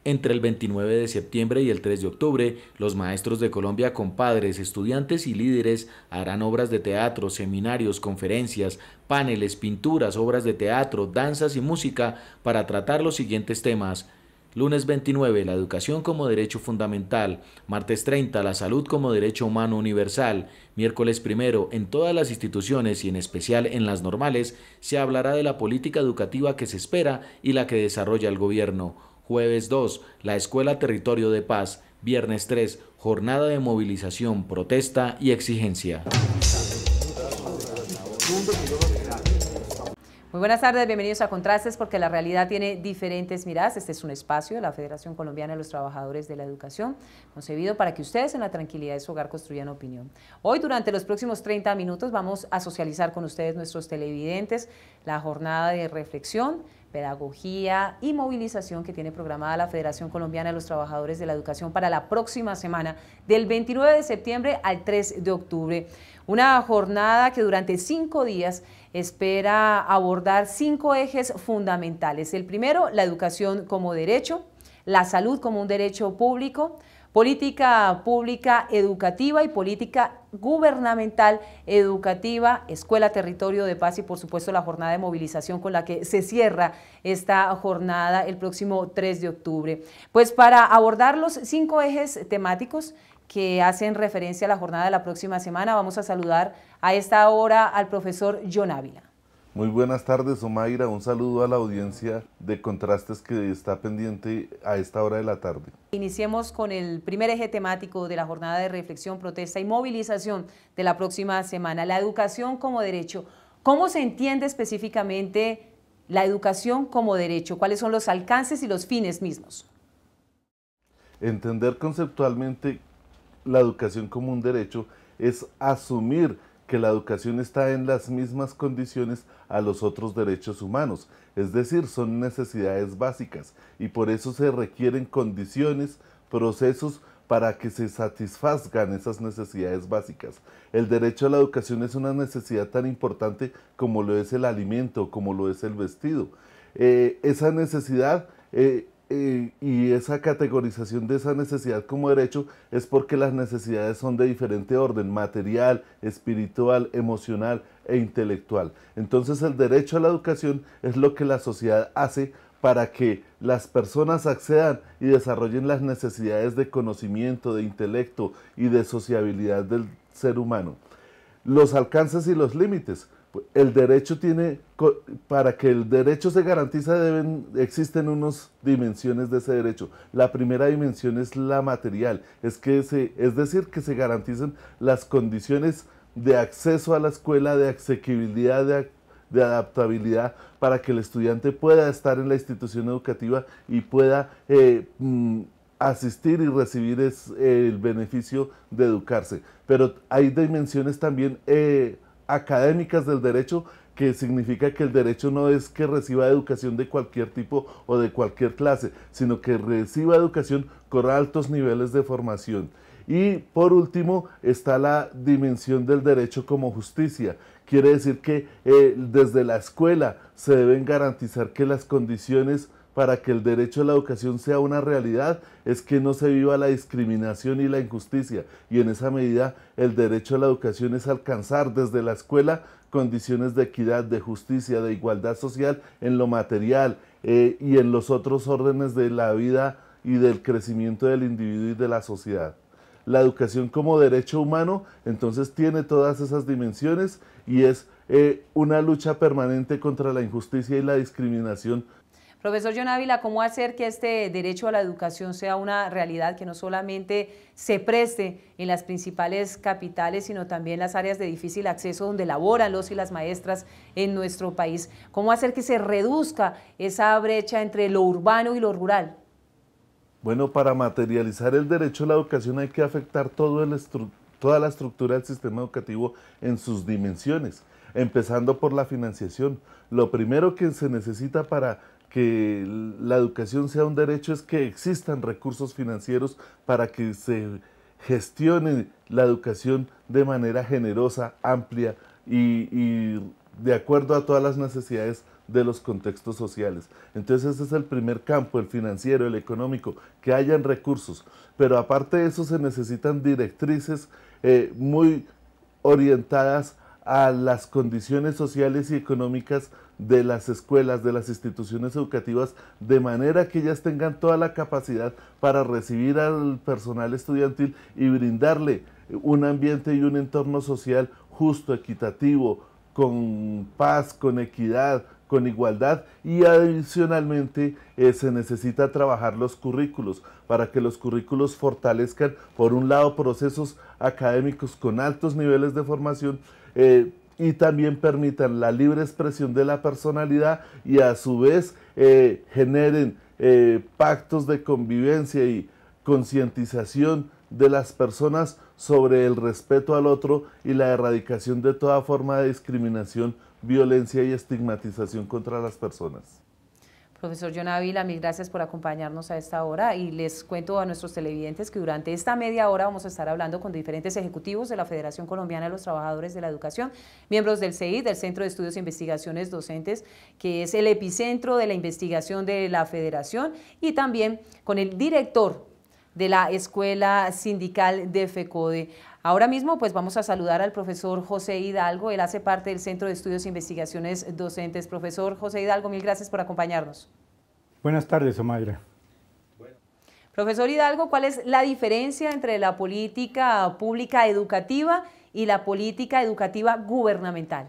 Entre el 29 de septiembre y el 3 de octubre, los maestros de Colombia con padres, estudiantes y líderes harán obras de teatro, seminarios, conferencias, paneles, pinturas, obras de teatro, danzas y música para tratar los siguientes temas. Lunes 29, la educación como derecho fundamental. Martes 30, la salud como derecho humano universal. Miércoles 1, en todas las instituciones y en especial en las normales, se hablará de la política educativa que se espera y la que desarrolla el gobierno. Jueves 2, la Escuela Territorio de Paz. Viernes 3, jornada de movilización, protesta y exigencia. Muy buenas tardes, bienvenidos a Contrastes, porque la realidad tiene diferentes miradas. Este es un espacio de la Federación Colombiana de los Trabajadores de la Educación, concebido para que ustedes en la tranquilidad de su hogar construyan opinión. Hoy, durante los próximos 30 minutos, vamos a socializar con ustedes, nuestros televidentes, la jornada de reflexión, pedagogía y movilización que tiene programada la Federación Colombiana de los Trabajadores de la Educación para la próxima semana, del 29 de septiembre al 3 de octubre. Una jornada que durante 5 días espera abordar 5 ejes fundamentales. El primero, la educación como derecho, la salud como un derecho público, política pública educativa y política gubernamental educativa, Escuela Territorio de Paz y por supuesto la jornada de movilización con la que se cierra esta jornada el próximo 3 de octubre. Pues para abordar los 5 ejes temáticos que hacen referencia a la jornada de la próxima semana, vamos a saludar a esta hora al profesor John Ávila. Muy buenas tardes, Omaira. Un saludo a la audiencia de Contrastes que está pendiente a esta hora de la tarde. Iniciemos con el primer eje temático de la jornada de reflexión, protesta y movilización de la próxima semana, la educación como derecho. ¿Cómo se entiende específicamente la educación como derecho? ¿Cuáles son los alcances y los fines mismos? Entender conceptualmente la educación como un derecho es asumir que la educación está en las mismas condiciones a los otros derechos humanos, es decir, son necesidades básicas y por eso se requieren condiciones, procesos para que se satisfazgan esas necesidades básicas. El derecho a la educación es una necesidad tan importante como lo es el alimento, como lo es el vestido. Esa necesidad y esa categorización de esa necesidad como derecho es porque las necesidades son de diferente orden, material, espiritual, emocional e intelectual. Entonces el derecho a la educación es lo que la sociedad hace para que las personas accedan y desarrollen las necesidades de conocimiento, de intelecto y de sociabilidad del ser humano. Los alcances y los límites. El derecho tiene, para que el derecho se garantice existen unas dimensiones de ese derecho. La primera dimensión es la material, es decir, que se garanticen las condiciones de acceso a la escuela, de asequibilidad, de adaptabilidad, para que el estudiante pueda estar en la institución educativa y pueda asistir y recibir el beneficio de educarse. Pero hay dimensiones también académicas del derecho, que significa que el derecho no es que reciba educación de cualquier tipo o de cualquier clase, sino que reciba educación con altos niveles de formación. Y por último está la dimensión del derecho como justicia. Quiere decir que desde la escuela se deben garantizar que las condiciones para que el derecho a la educación sea una realidad es que no se viva la discriminación y la injusticia, y en esa medida el derecho a la educación es alcanzar desde la escuela condiciones de equidad, de justicia, de igualdad social en lo material y en los otros órdenes de la vida y del crecimiento del individuo y de la sociedad. La educación como derecho humano entonces tiene todas esas dimensiones y es una lucha permanente contra la injusticia y la discriminación. Profesor John Ávila, ¿cómo hacer que este derecho a la educación sea una realidad que no solamente se preste en las principales capitales, sino también en las áreas de difícil acceso donde laboran los y las maestras en nuestro país? ¿Cómo hacer que se reduzca esa brecha entre lo urbano y lo rural? Bueno, para materializar el derecho a la educación hay que afectar toda la estructura del sistema educativo en sus dimensiones, empezando por la financiación. Lo primero que se necesita para que la educación sea un derecho es que existan recursos financieros para que se gestione la educación de manera generosa, amplia y de acuerdo a todas las necesidades de los contextos sociales. Entonces ese es el primer campo, el financiero, el económico, que hayan recursos. Pero aparte de eso se necesitan directrices muy orientadas a las condiciones sociales y económicas de las escuelas, de las instituciones educativas, de manera que ellas tengan toda la capacidad para recibir al personal estudiantil y brindarle un ambiente y un entorno social justo, equitativo, con paz, con equidad, con igualdad, y adicionalmente se necesita trabajar los currículos para que los currículos fortalezcan, por un lado, procesos académicos con altos niveles de formación y también permitan la libre expresión de la personalidad y a su vez generen pactos de convivencia y concientización de las personas sobre el respeto al otro y la erradicación de toda forma de discriminación, violencia y estigmatización contra las personas. Profesor John Ávila, mil gracias por acompañarnos a esta hora y les cuento a nuestros televidentes que durante esta media hora vamos a estar hablando con diferentes ejecutivos de la Federación Colombiana de los Trabajadores de la Educación, miembros del CEID, del Centro de Estudios e Investigaciones Docentes, que es el epicentro de la investigación de la Federación, y también con el director de la Escuela Sindical de FECODE. Ahora mismo pues vamos a saludar al profesor José Hidalgo, él hace parte del Centro de Estudios e Investigaciones Docentes. Profesor José Hidalgo, mil gracias por acompañarnos. Buenas tardes, Omaira. Profesor Hidalgo, ¿cuál es la diferencia entre la política pública educativa y la política educativa gubernamental?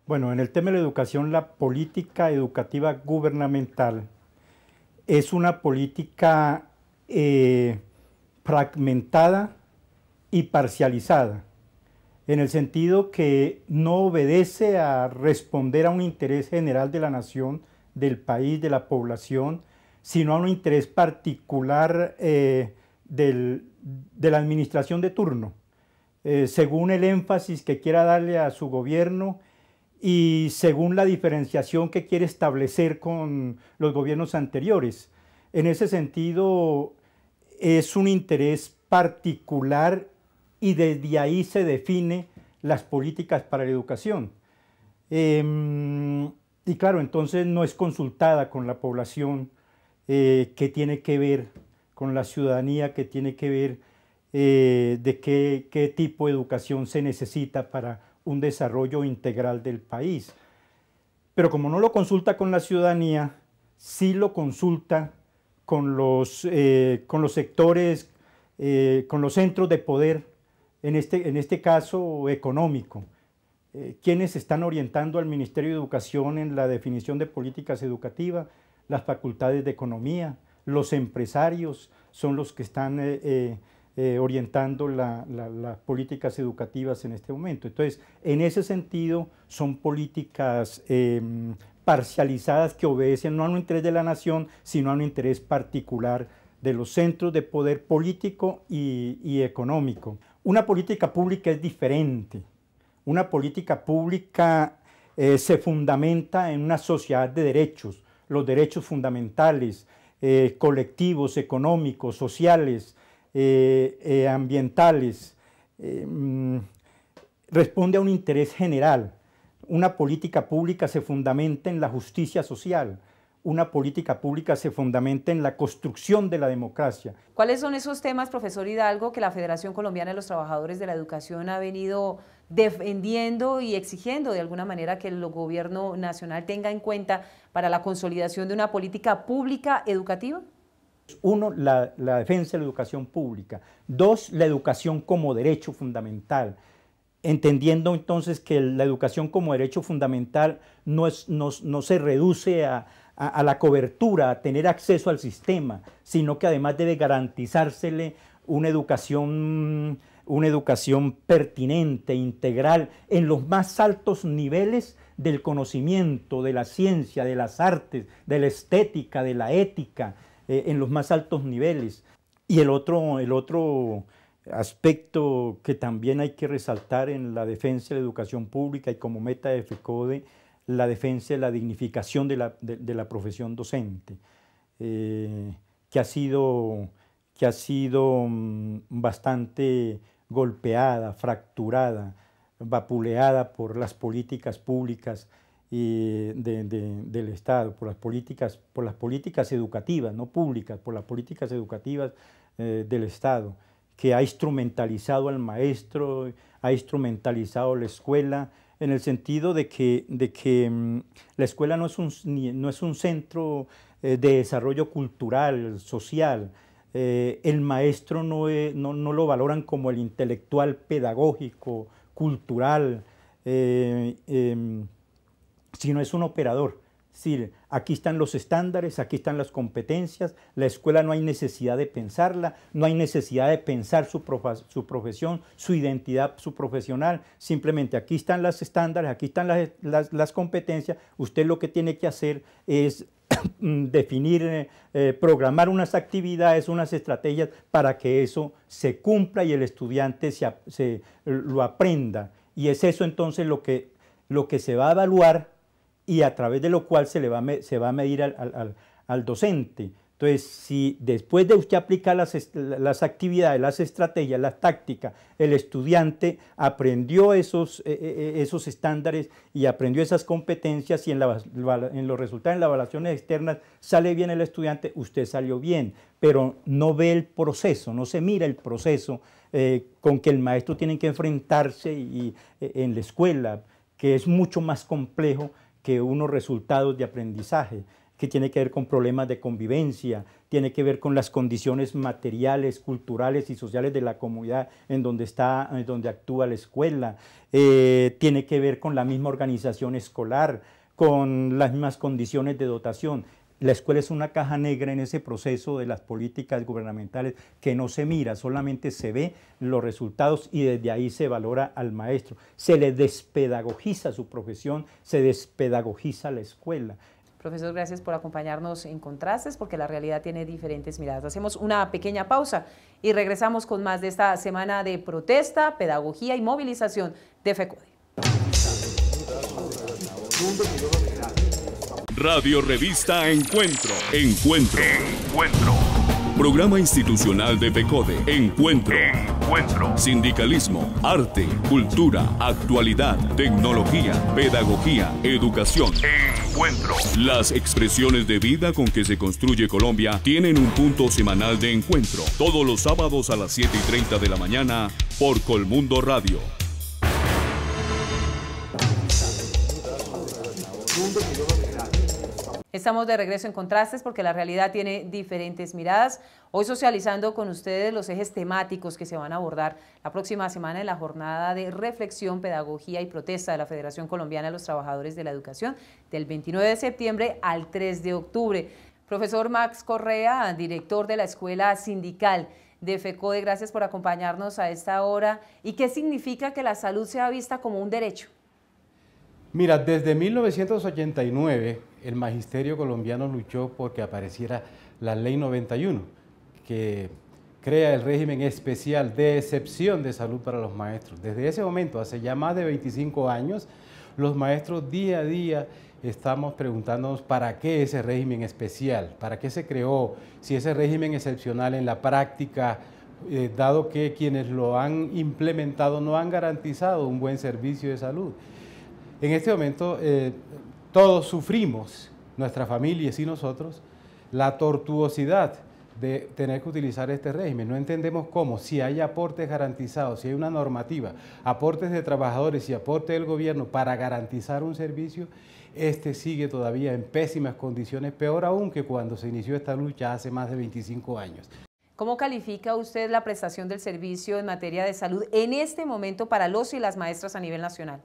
Bueno, en el tema de la educación, la política educativa gubernamental es una política fragmentada y parcializada, en el sentido que no obedece a responder a un interés general de la nación, del país, de la población, sino a un interés particular de la administración de turno, según el énfasis que quiera darle a su gobierno y según la diferenciación que quiere establecer con los gobiernos anteriores. En ese sentido, es un interés particular y desde ahí se define las políticas para la educación. Y claro, entonces no es consultada con la población, que tiene que ver con la ciudadanía, que tiene que ver de qué tipo de educación se necesita para un desarrollo integral del país. Pero como no lo consulta con la ciudadanía, sí lo consulta con los sectores, con los centros de poder, en este caso económico. ¿Quiénes están orientando al Ministerio de Educación en la definición de políticas educativas? Las facultades de economía, los empresarios son los que están orientando las políticas educativas en este momento. Entonces, en ese sentido, son políticas parcializadas que obedecen no a un interés de la nación, sino a un interés particular de los centros de poder político y económico. Una política pública es diferente. Una política pública se fundamenta en una sociedad de derechos, los derechos fundamentales, colectivos, económicos, sociales, ambientales, responde a un interés general. Una política pública se fundamenta en la justicia social, una política pública se fundamenta en la construcción de la democracia. ¿Cuáles son esos temas, profesor Hidalgo, que la Federación Colombiana de los Trabajadores de la Educación ha venido defendiendo y exigiendo de alguna manera que el gobierno nacional tenga en cuenta para la consolidación de una política pública educativa? Uno, la defensa de la educación pública. Dos, la educación como derecho fundamental, entendiendo entonces que la educación como derecho fundamental no se reduce a la cobertura, a tener acceso al sistema, sino que además debe garantizársele una educación pertinente, integral, en los más altos niveles del conocimiento, de la ciencia, de las artes, de la estética, de la ética, en los más altos niveles. Y el otro aspecto que también hay que resaltar en la defensa de la educación pública y como meta de FECODE, la defensa de la dignificación de la profesión docente, que ha sido bastante golpeada, fracturada, vapuleada por las políticas públicas del Estado, por las políticas educativas, no públicas, por las políticas educativas del Estado, que ha instrumentalizado al maestro, ha instrumentalizado la escuela, en el sentido de que la escuela no es un centro de desarrollo cultural, social. El maestro no lo valoran como el intelectual pedagógico, cultural, sino es un operador. Es decir, aquí están los estándares, aquí están las competencias, la escuela no hay necesidad de pensarla, no hay necesidad de pensar su profesión, su identidad, su profesional, simplemente aquí están los estándares, aquí están las competencias, usted lo que tiene que hacer es definir, programar unas actividades, unas estrategias para que eso se cumpla y el estudiante lo aprenda. Y es eso entonces lo que se va a evaluar y a través de lo cual se va a medir al docente. Entonces, si después de usted aplicar las actividades, las estrategias, las tácticas, el estudiante aprendió esos estándares y aprendió esas competencias y en los resultados, en las evaluaciones externas, sale bien el estudiante, usted salió bien, pero no ve el proceso, no se mira el proceso con que el maestro tiene que enfrentarse en la escuela, que es mucho más complejo que unos resultados de aprendizaje, que tiene que ver con problemas de convivencia, tiene que ver con las condiciones materiales, culturales y sociales de la comunidad en donde actúa la escuela, tiene que ver con la misma organización escolar, con las mismas condiciones de dotación. La escuela es una caja negra en ese proceso de las políticas gubernamentales que no se mira, solamente se ve los resultados y desde ahí se valora al maestro. Se le despedagogiza su profesión, se despedagogiza la escuela. Profesor, gracias por acompañarnos en Contrastes, porque la realidad tiene diferentes miradas. Hacemos una pequeña pausa y regresamos con más de esta semana de protesta, pedagogía y movilización de FECODE. Radio Revista Encuentro. Programa institucional de FECODE. Encuentro. Sindicalismo, arte, cultura, actualidad, tecnología, pedagogía, educación. Encuentro. Las expresiones de vida con que se construye Colombia tienen un punto semanal de encuentro. Todos los sábados a las 7:30 de la mañana por Colmundo Radio. Estamos de regreso en Contrastes porque la realidad tiene diferentes miradas. Hoy socializando con ustedes los ejes temáticos que se van a abordar la próxima semana en la jornada de reflexión, pedagogía y protesta de la Federación Colombiana de los Trabajadores de la Educación del 29 de septiembre al 3 de octubre. Profesor Max Correa, director de la Escuela Sindical de FECODE, gracias por acompañarnos a esta hora. ¿Y qué significa que la salud sea vista como un derecho? Mira, desde 1989 el magisterio colombiano luchó porque apareciera la Ley 91, que crea el régimen especial de excepción de salud para los maestros. Desde ese momento, hace ya más de 25 años, los maestros día a día estamos preguntándonos para qué ese régimen especial, para qué se creó, si ese régimen excepcional en la práctica, dado que quienes lo han implementado no han garantizado un buen servicio de salud. En este momento todos sufrimos, nuestras familias y nosotros, la tortuosidad de tener que utilizar este régimen. No entendemos cómo, si hay aportes garantizados, si hay una normativa, aportes de trabajadores y aporte del gobierno para garantizar un servicio, este sigue todavía en pésimas condiciones, peor aún que cuando se inició esta lucha hace más de 25 años. ¿Cómo califica usted la prestación del servicio en materia de salud en este momento para los y las maestras a nivel nacional?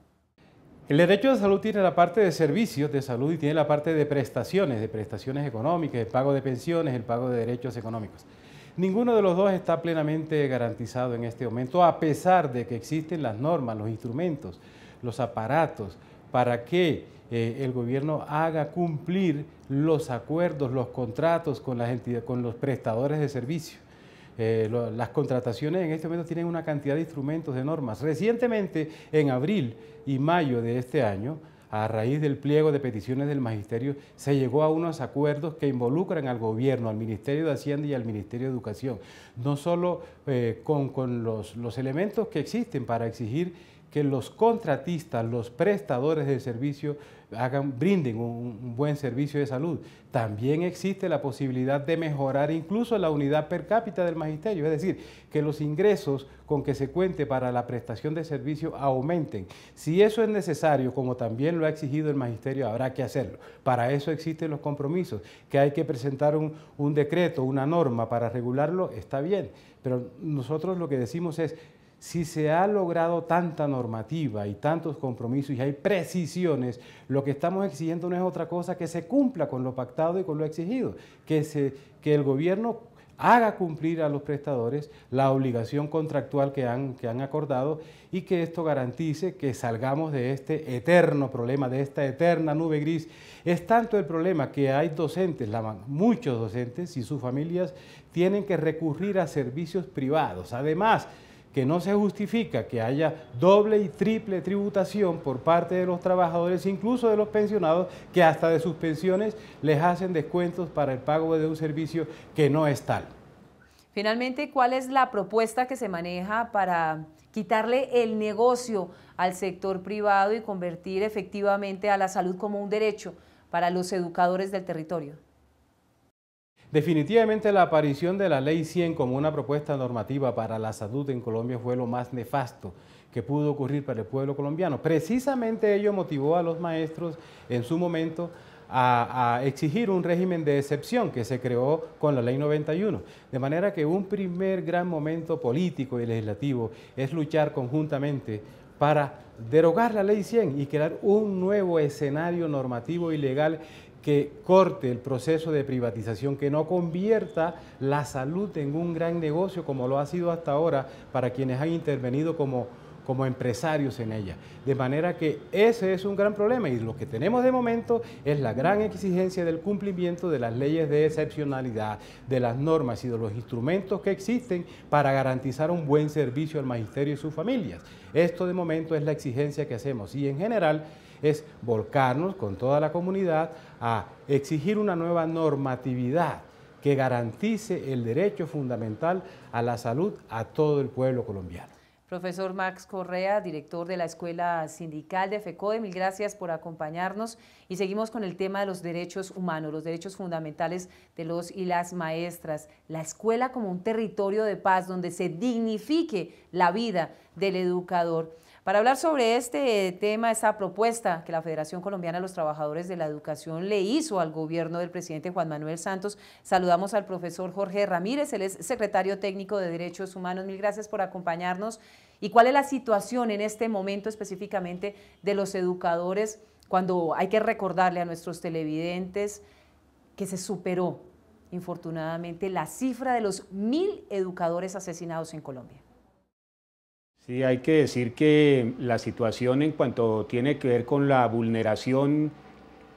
El derecho de salud tiene la parte de servicios de salud y tiene la parte de prestaciones económicas, el pago de pensiones, el pago de derechos económicos. Ninguno de los dos está plenamente garantizado en este momento, a pesar de que existen las normas, los instrumentos, los aparatos, para que el gobierno haga cumplir los acuerdos, los contratos con las entidades, con los prestadores de servicio. Las contrataciones en este momento tienen una cantidad de instrumentos, de normas. Recientemente, en abril y mayo de este año, a raíz del pliego de peticiones del magisterio, se llegó a unos acuerdos que involucran al gobierno, al Ministerio de Hacienda y al Ministerio de Educación, no solo con los elementos que existen para exigir que los contratistas, los prestadores de servicio brinden un buen servicio de salud. También existe la posibilidad de mejorar incluso la unidad per cápita del magisterio, es decir, que los ingresos con que se cuente para la prestación de servicio aumenten. Si eso es necesario, como también lo ha exigido el magisterio, habrá que hacerlo. Para eso existen los compromisos, que hay que presentar un decreto, una norma para regularlo, está bien, pero nosotros lo que decimos es, si se ha logrado tanta normativa y tantos compromisos y hay precisiones, lo que estamos exigiendo no es otra cosa que se cumpla con lo pactado y con lo exigido, que el gobierno haga cumplir a los prestadores la obligación contractual que han acordado y que esto garantice que salgamos de este eterno problema, de esta eterna nube gris. Es tanto el problema que hay docentes, muchos docentes y sus familias tienen que recurrir a servicios privados. Además, que no se justifica que haya doble y triple tributación por parte de los trabajadores, incluso de los pensionados, que hasta de sus pensiones les hacen descuentos para el pago de un servicio que no es tal. Finalmente, ¿cuál es la propuesta que se maneja para quitarle el negocio al sector privado y convertir efectivamente a la salud como un derecho para los educadores del territorio? Definitivamente la aparición de la Ley 100 como una propuesta normativa para la salud en Colombia fue lo más nefasto que pudo ocurrir para el pueblo colombiano. Precisamente ello motivó a los maestros en su momento a exigir un régimen de excepción que se creó con la Ley 91. De manera que un primer gran momento político y legislativo es luchar conjuntamente para derogar la Ley 100 y crear un nuevo escenario normativo y legal que corte el proceso de privatización, que no convierta la salud en un gran negocio como lo ha sido hasta ahora para quienes han intervenido como empresarios en ella. De manera que ese es un gran problema y lo que tenemos de momento es la gran exigencia del cumplimiento de las leyes de excepcionalidad, de las normas y de los instrumentos que existen para garantizar un buen servicio al magisterio y sus familias. Esto de momento es la exigencia que hacemos y en general es volcarnos con toda la comunidad a exigir una nueva normatividad que garantice el derecho fundamental a la salud a todo el pueblo colombiano. Profesor Max Correa, director de la Escuela Sindical de FECODE, mil gracias por acompañarnos y seguimos con el tema de los derechos humanos, los derechos fundamentales de los y las maestras, la escuela como un territorio de paz donde se dignifique la vida del educador. Para hablar sobre este tema, esta propuesta que la Federación Colombiana de los Trabajadores de la Educación le hizo al gobierno del presidente Juan Manuel Santos, saludamos al profesor Jorge Ramírez, él es secretario técnico de Derechos Humanos. Mil gracias por acompañarnos. ¿Y cuál es la situación en este momento específicamente de los educadores cuando hay que recordarle a nuestros televidentes que se superó, infortunadamente, la cifra de los 1000 educadores asesinados en Colombia? Sí, hay que decir que la situación en cuanto tiene que ver con la vulneración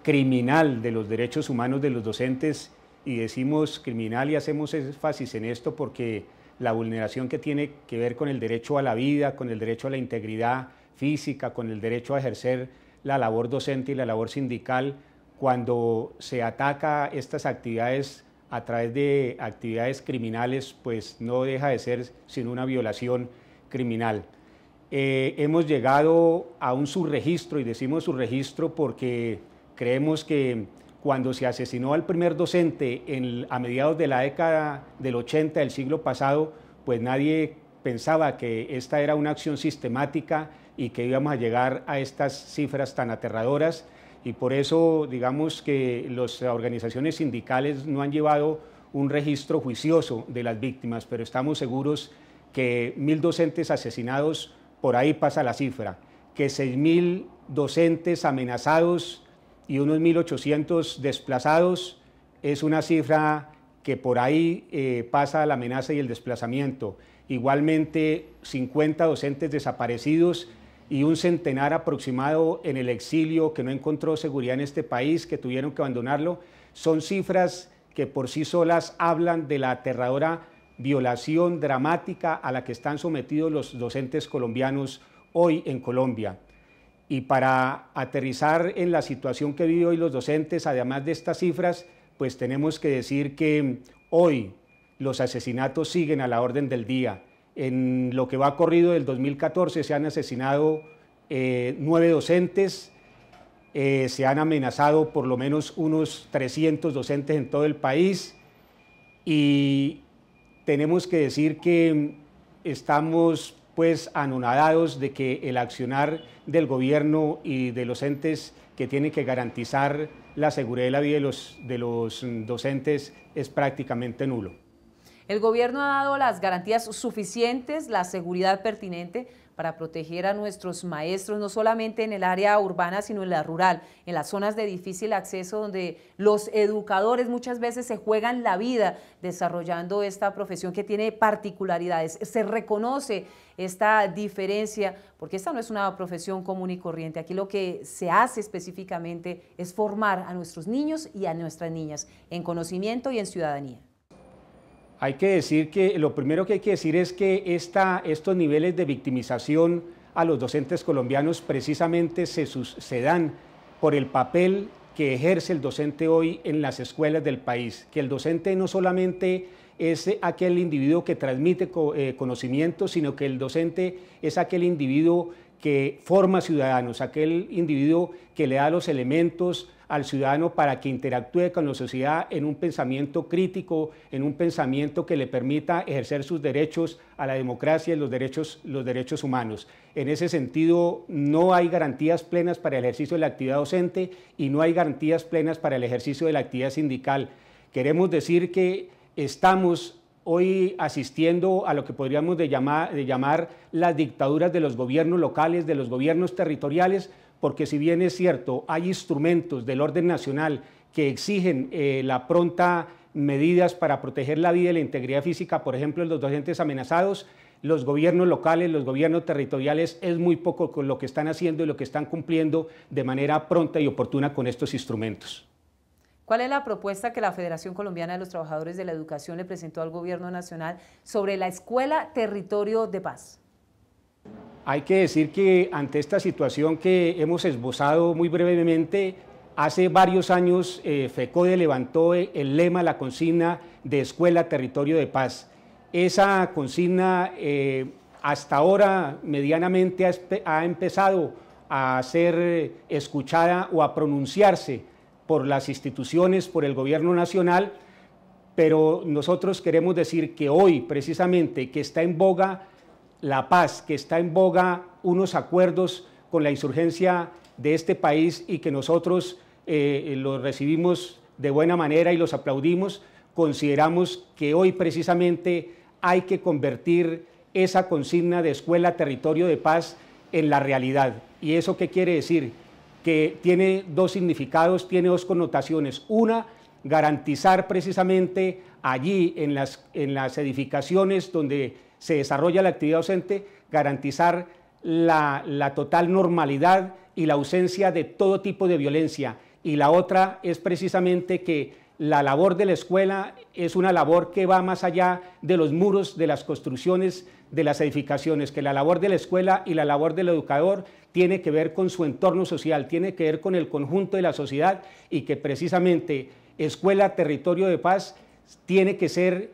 criminal de los derechos humanos de los docentes, y decimos criminal y hacemos énfasis en esto porque la vulneración que tiene que ver con el derecho a la vida, con el derecho a la integridad física, con el derecho a ejercer la labor docente y la labor sindical, cuando se ataca estas actividades a través de actividades criminales, pues no deja de ser sino una violación criminal. Hemos llegado a un subregistro, y decimos subregistro porque creemos que cuando se asesinó al primer docente a mediados de la década del 80 del siglo pasado, pues nadie pensaba que esta era una acción sistemática y que íbamos a llegar a estas cifras tan aterradoras, y por eso digamos que las organizaciones sindicales no han llevado un registro juicioso de las víctimas, pero estamos seguros que 1000 docentes asesinados, por ahí pasa la cifra, que 6000 docentes amenazados y unos 1800 desplazados es una cifra que por ahí pasa la amenaza y el desplazamiento. Igualmente 50 docentes desaparecidos y un centenar aproximado en el exilio que no encontró seguridad en este país, que tuvieron que abandonarlo. Son cifras que por sí solas hablan de la aterradora violación dramática a la que están sometidos los docentes colombianos hoy en Colombia. Y para aterrizar en la situación que viven hoy los docentes, además de estas cifras, pues tenemos que decir que hoy los asesinatos siguen a la orden del día En lo que va corrido del 2014 se han asesinado 9 docentes, se han amenazado por lo menos unos 300 docentes en todo el país y tenemos que decir que estamos pues anonadados de que el accionar del gobierno y de los entes que tienen que garantizar la seguridad de la vida de los docentes es prácticamente nulo. El gobierno ha dado las garantías suficientes, la seguridad pertinente para proteger a nuestros maestros, no solamente en el área urbana, sino en la rural, en las zonas de difícil acceso, donde los educadores muchas veces se juegan la vida desarrollando esta profesión que tiene particularidades. Se reconoce esta diferencia, porque esta no es una profesión común y corriente. Aquí lo que se hace específicamente es formar a nuestros niños y a nuestras niñas en conocimiento y en ciudadanía. Hay que decir que lo primero que hay que decir es que estos niveles de victimización a los docentes colombianos precisamente se dan por el papel que ejerce el docente hoy en las escuelas del país, que el docente no solamente es aquel individuo que transmite conocimiento, sino que el docente es aquel individuo que forma ciudadanos, aquel individuo que le da los elementos al ciudadano para que interactúe con la sociedad en un pensamiento crítico, en un pensamiento que le permita ejercer sus derechos a la democracia y los derechos humanos. En ese sentido, no hay garantías plenas para el ejercicio de la actividad docente y no hay garantías plenas para el ejercicio de la actividad sindical. Queremos decir que estamos hoy asistiendo a lo que podríamos llamar las dictaduras de los gobiernos locales, de los gobiernos territoriales, porque si bien es cierto, hay instrumentos del orden nacional que exigen la pronta medidas para proteger la vida y la integridad física, por ejemplo, de los docentes amenazados, los gobiernos locales, los gobiernos territoriales, es muy poco con lo que están haciendo y lo que están cumpliendo de manera pronta y oportuna con estos instrumentos. ¿Cuál es la propuesta que la Federación Colombiana de los Trabajadores de la Educación le presentó al Gobierno Nacional sobre la Escuela Territorio de Paz? Hay que decir que ante esta situación que hemos esbozado muy brevemente, hace varios años FECODE levantó el lema, la consigna de Escuela Territorio de Paz. Esa consigna hasta ahora medianamente ha empezado a ser escuchada o a pronunciarse por las instituciones, por el gobierno nacional, pero nosotros queremos decir que hoy precisamente que está en boga la paz, que está en boga unos acuerdos con la insurgencia de este país y que nosotros los recibimos de buena manera y los aplaudimos, consideramos que hoy precisamente hay que convertir esa consigna de Escuela Territorio de Paz en la realidad. ¿Y eso qué quiere decir? Que tiene dos significados, tiene dos connotaciones. Una, garantizar precisamente allí en las edificaciones donde se desarrolla la actividad docente, garantizar la total normalidad y la ausencia de todo tipo de violencia. Y la otra es precisamente que la labor de la escuela es una labor que va más allá de los muros, de las construcciones, de las edificaciones, que la labor de la escuela y la labor del educador tiene que ver con su entorno social, tiene que ver con el conjunto de la sociedad y que precisamente Escuela Territorio de Paz tiene que ser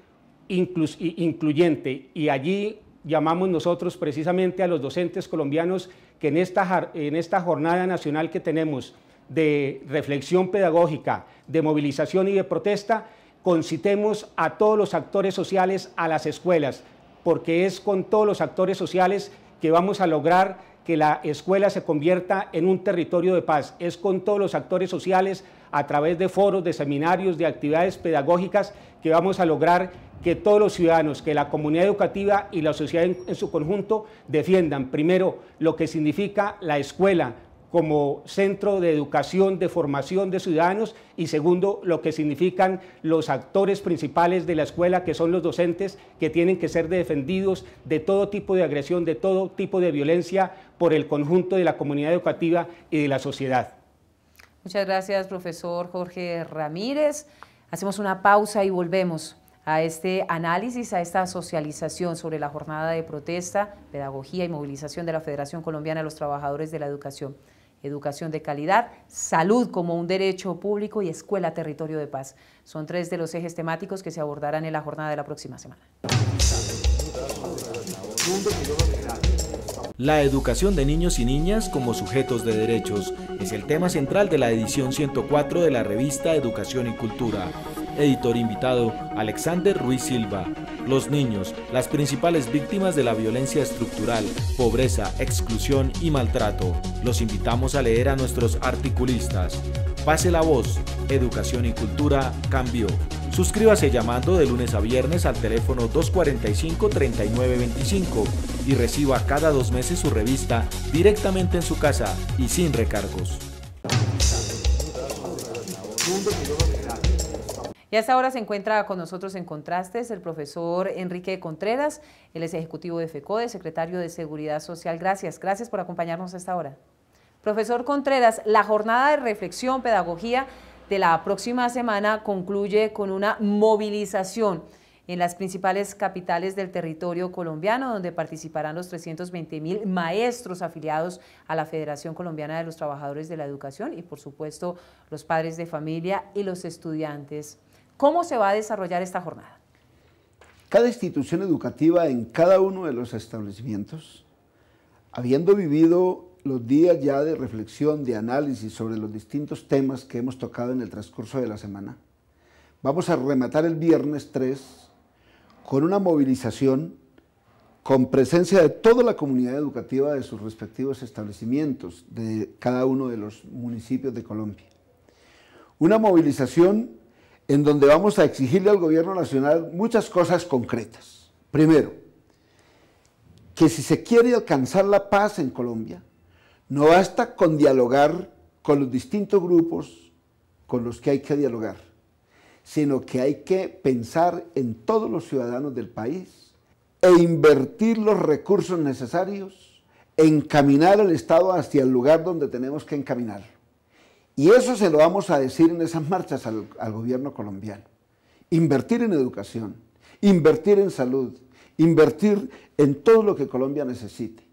incluyente, y allí llamamos nosotros precisamente a los docentes colombianos que en esta jornada nacional que tenemos de reflexión pedagógica, de movilización y de protesta, concitemos a todos los actores sociales a las escuelas, porque es con todos los actores sociales que vamos a lograr que la escuela se convierta en un territorio de paz, es con todos los actores sociales a través de foros, de seminarios, de actividades pedagógicas que vamos a lograr que todos los ciudadanos, que la comunidad educativa y la sociedad en su conjunto defiendan primero lo que significa la escuela como centro de educación, de formación de ciudadanos, y segundo, lo que significan los actores principales de la escuela, que son los docentes, que tienen que ser defendidos de todo tipo de agresión, de todo tipo de violencia por el conjunto de la comunidad educativa y de la sociedad. Muchas gracias, profesor Jorge Ramírez. Hacemos una pausa y volvemos a este análisis, a esta socialización sobre la jornada de protesta, pedagogía y movilización de la Federación Colombiana de los Trabajadores de la Educación. Educación de calidad, salud como un derecho público y escuela territorio de paz. Son tres de los ejes temáticos que se abordarán en la jornada de la próxima semana. La educación de niños y niñas como sujetos de derechos es el tema central de la edición 104 de la revista Educación y Cultura. Editor invitado, Alexander Ruiz Silva. Los niños, las principales víctimas de la violencia estructural, pobreza, exclusión y maltrato. Los invitamos a leer a nuestros articulistas. Pase la voz, Educación y Cultura cambió. Suscríbase llamando de lunes a viernes al teléfono 245-3925 y reciba cada 2 meses su revista directamente en su casa y sin recargos. Y a esta hora se encuentra con nosotros en Contrastes el profesor Enrique Contreras, él es ejecutivo de FECODE, secretario de Seguridad Social. Gracias por acompañarnos a esta hora. Profesor Contreras, la jornada de reflexión, pedagogía de la próxima semana concluye con una movilización en las principales capitales del territorio colombiano, donde participarán los 320.000 maestros afiliados a la Federación Colombiana de los Trabajadores de la Educación y, por supuesto, los padres de familia y los estudiantes. ¿Cómo se va a desarrollar esta jornada? Cada institución educativa en cada uno de los establecimientos, habiendo vivido los días ya de reflexión, de análisis sobre los distintos temas que hemos tocado en el transcurso de la semana, vamos a rematar el viernes 3 con una movilización con presencia de toda la comunidad educativa de sus respectivos establecimientos, de cada uno de los municipios de Colombia. Una movilización en donde vamos a exigirle al gobierno nacional muchas cosas concretas. Primero, que si se quiere alcanzar la paz en Colombia, no basta con dialogar con los distintos grupos con los que hay que dialogar, sino que hay que pensar en todos los ciudadanos del país e invertir los recursos necesarios, encaminar el Estado hacia el lugar donde tenemos que encaminar. Y eso se lo vamos a decir en esas marchas al gobierno colombiano. Invertir en educación, invertir en salud, invertir en todo lo que Colombia necesite.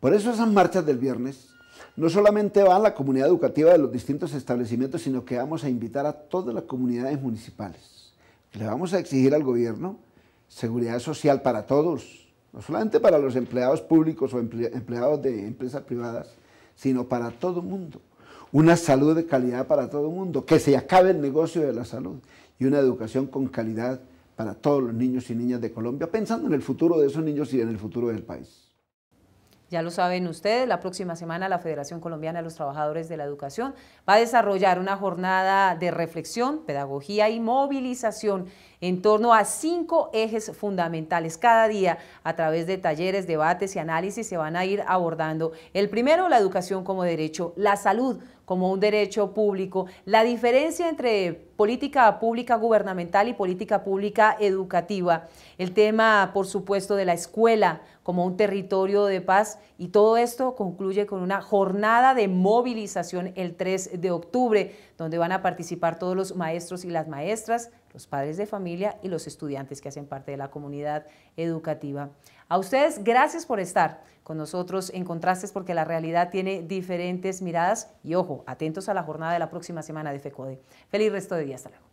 Por eso esas marchas del viernes no solamente va a la comunidad educativa de los distintos establecimientos, sino que vamos a invitar a todas las comunidades municipales. Le vamos a exigir al gobierno seguridad social para todos, no solamente para los empleados públicos o empleados de empresas privadas, sino para todo el mundo. Una salud de calidad para todo el mundo, que se acabe el negocio de la salud y una educación con calidad para todos los niños y niñas de Colombia, pensando en el futuro de esos niños y en el futuro del país. Ya lo saben ustedes, la próxima semana la Federación Colombiana de los Trabajadores de la Educación va a desarrollar una jornada de reflexión, pedagogía y movilización en torno a 5 ejes fundamentales. Cada día, a través de talleres, debates y análisis, se van a ir abordando. El primero, la educación como derecho, la salud como un derecho público, la diferencia entre política pública gubernamental y política pública educativa, el tema, por supuesto, de la escuela como un territorio de paz, y todo esto concluye con una jornada de movilización el 3 de octubre, donde van a participar todos los maestros y las maestras, los padres de familia y los estudiantes que hacen parte de la comunidad educativa. A ustedes, gracias por estar con nosotros en Contrastes, porque la realidad tiene diferentes miradas y, ojo, atentos a la jornada de la próxima semana de FECODE. Feliz resto de día, hasta luego.